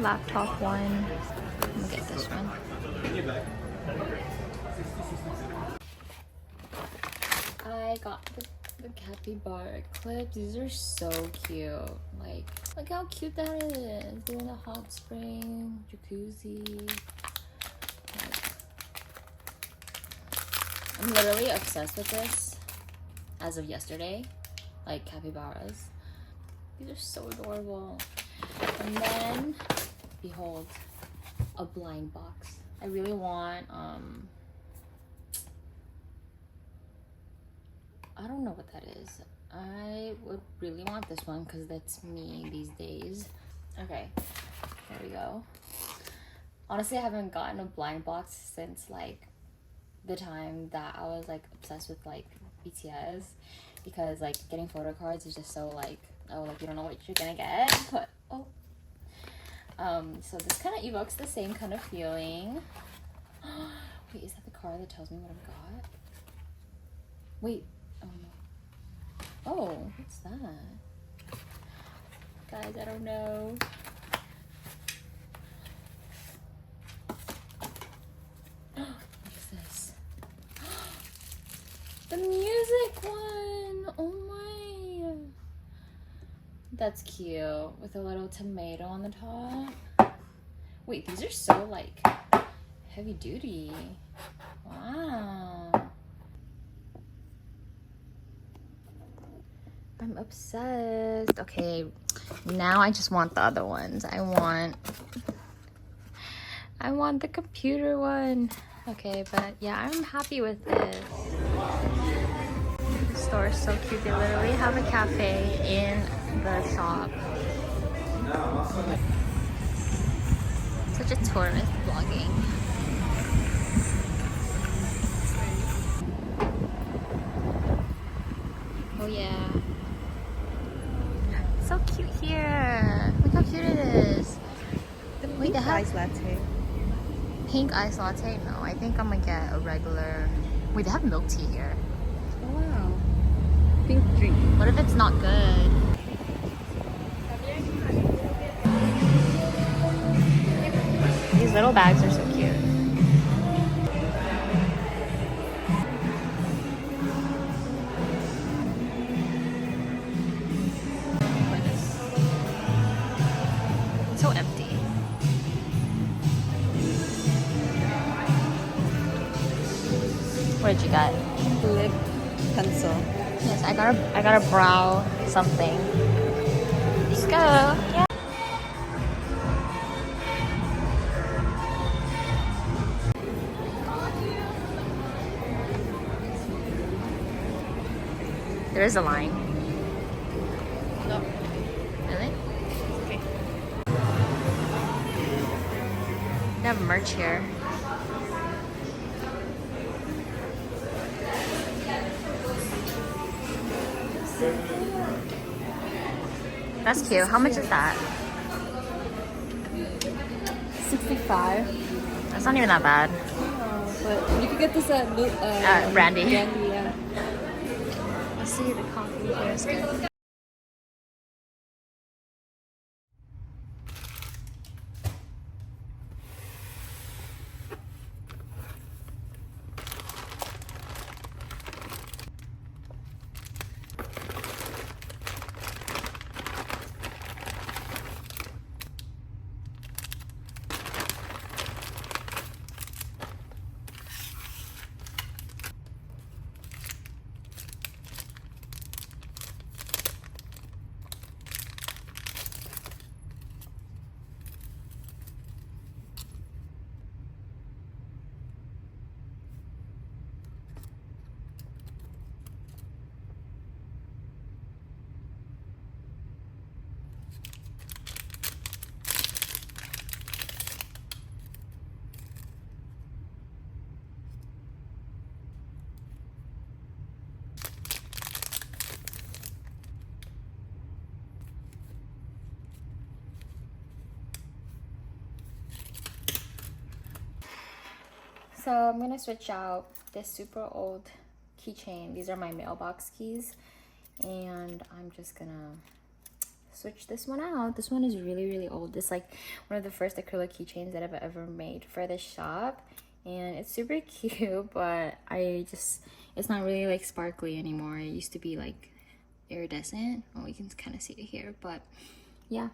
laptop one. I'm gonna get this one. I got the capybara clips. These are so cute. Like, look how cute that is. Doing a hot spring, jacuzzi. Like, I'm literally obsessed with this as of yesterday. Like capybaras. These are so adorable. And then, behold, a blind box. I really want, I don't know what that is. I would really want this one because that's me these days. Okay, here we go. Honestly, I haven't gotten a blind box since like the time that I was like obsessed with like BTS, because like getting photo cards is just so like, oh, like you don't know what you're gonna get. But oh, so this kind of evokes the same kind of feeling. Wait, is that the card that tells me what I've got? Wait, oh no. Oh, what's that? Guys, I don't know. What is this? The music one! Oh my! That's cute. With a little tomato on the top. Wait, these are so like heavy duty. Wow. I'm obsessed. Okay, now I just want the other ones. I want the computer one. Okay, but yeah, I'm happy with this. The store is so cute. They literally have a cafe in the shop. Such a tourist vlogging. Oh yeah. So cute here. Look how cute it is. Wait, they have ice latte. pink ice latte? No, I think I'm gonna get a regular. Wait, they have milk tea here. Oh wow. Pink drink. What if it's not good? These little bags are so cute. It's so empty. What did you get? Lip pencil. Yes, I got a brow something. Let's go. Yeah. There is a line. No. Really? Okay. They have merch here. That's cute. How much is that? 65. That's not even that bad. But you could get this at Brandy. Brandy, yeah. I see the coffee here is good. So I'm gonna switch out this super old keychain. These are my mailbox keys, and I'm just gonna switch this one out. This one is really old. It's like one of the first acrylic keychains that I've ever made for this shop, and it's super cute, but it's not really like sparkly anymore. It used to be like iridescent. Well, we can kind of see it here, but yeah,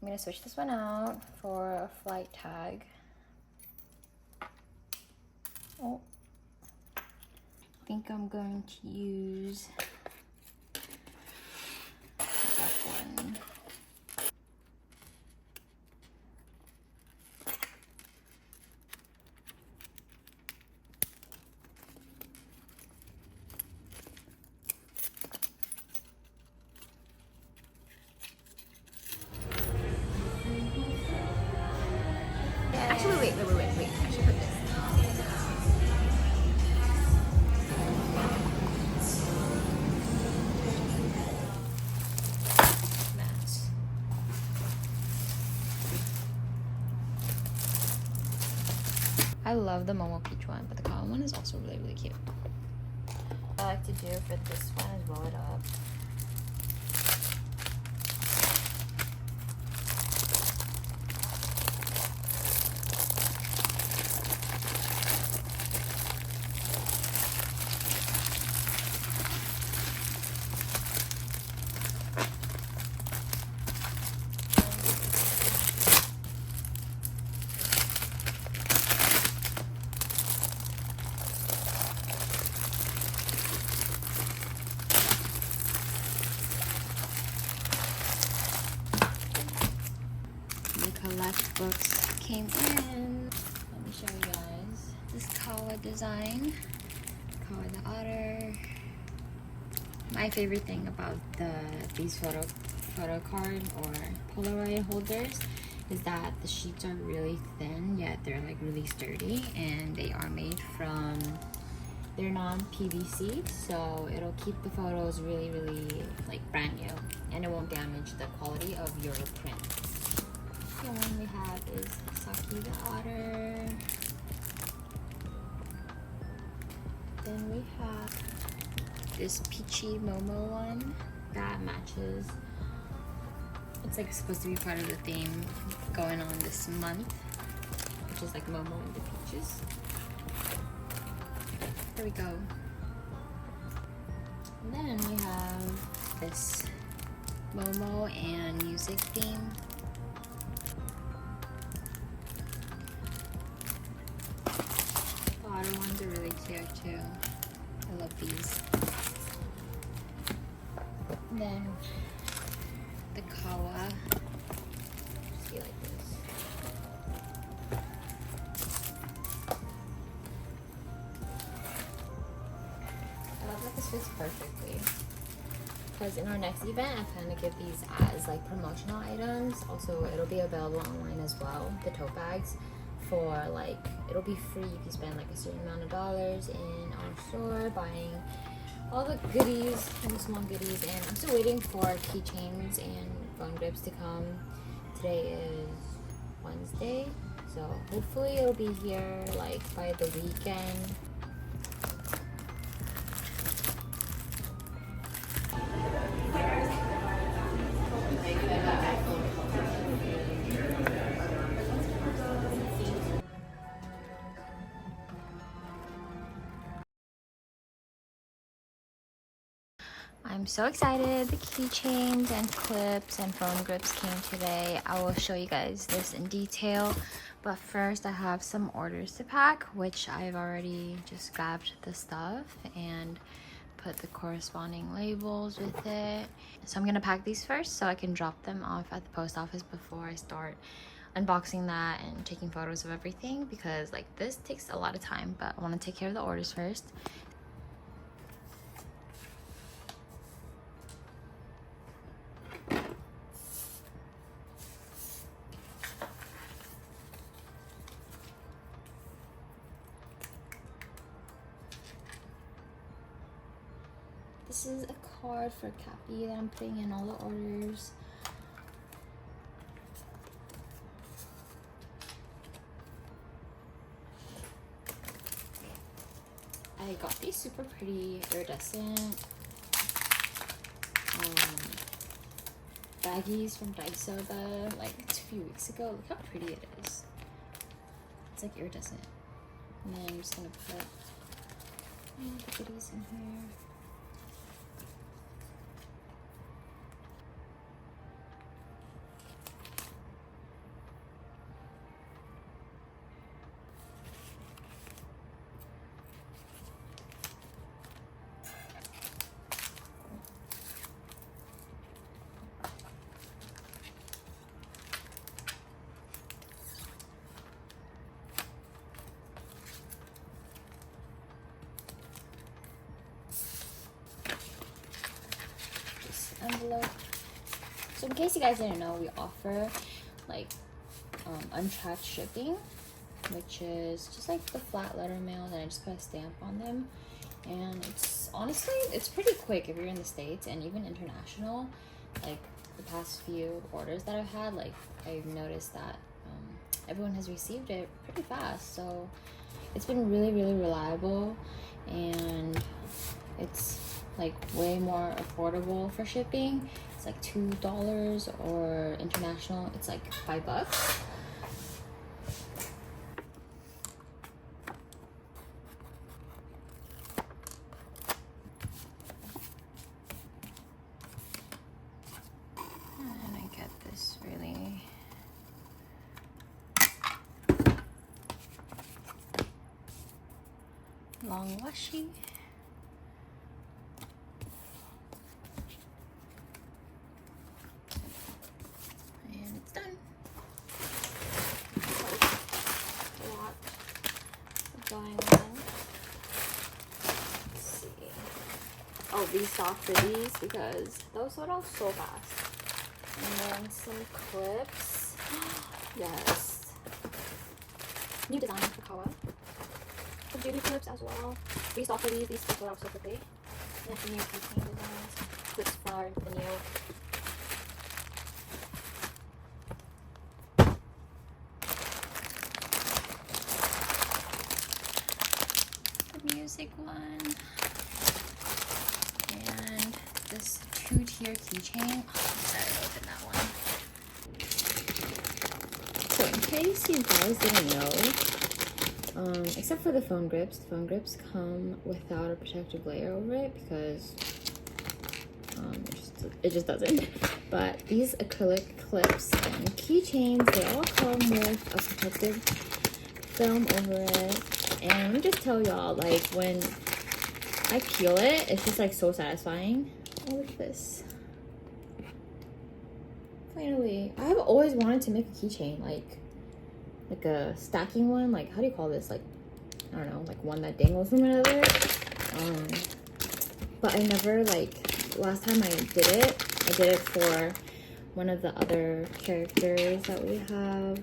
I'm gonna switch this one out for a flight tag. Oh, I think I'm going to use that one. Actually, wait. I should put this. Match. I love the Momo Peach one, but the cotton one is also really cute. What I like to do for this one is roll it up. Collect books came in. Let me show you guys this Kawa design. Kawa the otter. My favorite thing about these photo card or Polaroid holders is that the sheets are really thin, yet they're like really sturdy, and they are made from, they're non-PVC, so it'll keep the photos really like brand new, and it won't damage the quality of your print. The one we have is Saki the otter. Then we have this peachy Momo one that matches. It's like supposed to be part of the theme going on this month, which is like Momo and the peaches. There we go. And then we have this Momo and music theme. The otter ones are really cute too. I love these. And then the Kawa, just be like this. I love that this fits perfectly, because in our next event I plan to give these as like promotional items. Also, it'll be available online as well, the tote bags, for like, it'll be free if you spend like a certain amount of dollars in our store buying all the goodies and the small goodies. And I'm still waiting for keychains and phone grips to come. Today is Wednesday, so hopefully it'll be here like by the weekend. I'm so excited. The keychains and clips and phone grips came today. I will show you guys this in detail, but first I have some orders to pack, which I've already just grabbed the stuff and put the corresponding labels with it. So I'm gonna pack these first so I can drop them off at the post office before I start unboxing that and taking photos of everything, because like this takes a lot of time, but I want to take care of the orders first. This is a card for Cappy that I'm putting in all the orders. I got these super pretty iridescent baggies from Daiso like a few weeks ago. Look how pretty it is. It's like iridescent. And then I'm just gonna put all the goodies in here. Envelope. So in case you guys didn't know, we offer like untracked shipping, which is just like the flat letter mail that I just put a stamp on them, and it's honestly it's pretty quick if you're in the States and even international. Like the past few orders that I've had, like I've noticed that everyone has received it pretty fast, so it's been really reliable, and it's like way more affordable for shipping. It's like $2, or international it's like $5. And I get this really long washi. Oh, restock for these because those sold out so fast. And then some clips. Yes. New design for Kawa. Some beauty clips as well. Restock for these sold out so quickly. And some new keychain designs. Clips for the new. The music one. And this 2-tier keychain. Oh, I'm excited to open that one. So in case you guys didn't know, except for the phone grips come without a protective layer over it because it just doesn't. But these acrylic clips and keychains, they all come with a protective film over it. And let me just tell y'all, like when I peel it, it's just like so satisfying. Oh, look at this. Finally, I have always wanted to make a keychain, like a stacking one. Like, how do you call this? Like, I don't know, like one that dangles from another. But I never, like, last time I did it for one of the other characters that we have.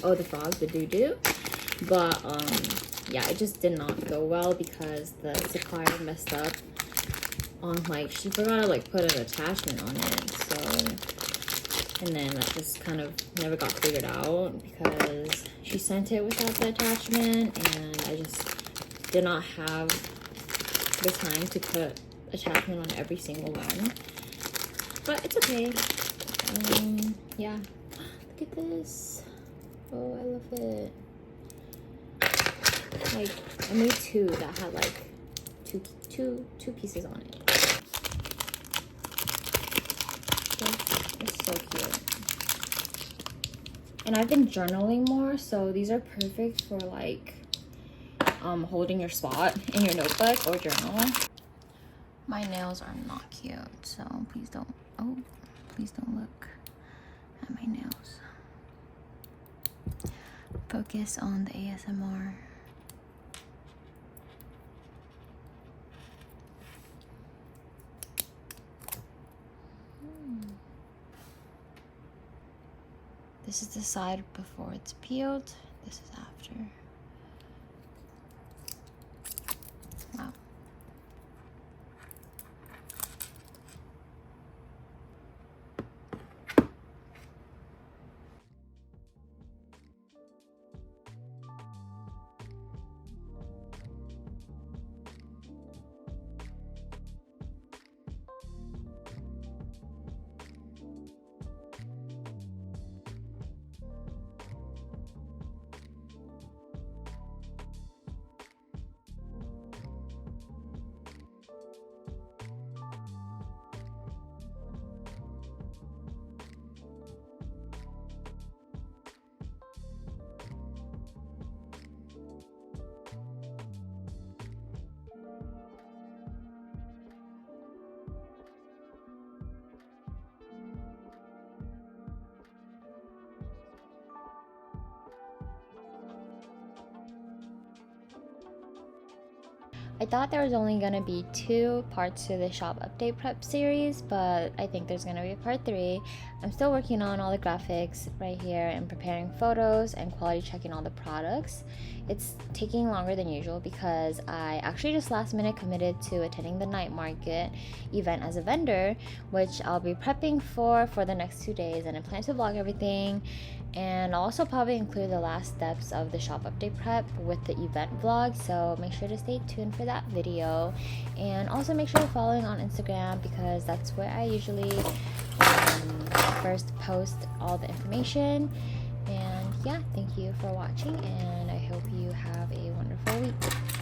Oh, the frog, the doo-doo. But, yeah, it just did not go well because the supplier messed up on, like, she forgot to, like, put an attachment on it, so, and then that just kind of never got figured out because she sent it without the attachment, and I just did not have the time to put attachment on every single one, but it's okay. Yeah, look at this. Oh, I love it. Like, I made two that had like two pieces on it. It's so cute. And I've been journaling more, so these are perfect for like holding your spot in your notebook or journal. My nails are not cute, so please don't look at my nails. Focus on the ASMR. This is the side before it's peeled. This is after. Wow. I thought there was only gonna be 2 parts to the shop update prep series, but I think there's gonna be a part 3. I'm still working on all the graphics right here and preparing photos and quality checking all the products. It's taking longer than usual because I actually just last minute committed to attending the night market event as a vendor, which I'll be prepping for the next 2 days, and I plan to vlog everything. And I'll also probably include the last steps of the shop update prep with the event vlog, so make sure to stay tuned for that video. And also make sure you're following on Instagram because that's where I usually first post all the information. And yeah, thank you for watching, and I hope you have a wonderful week.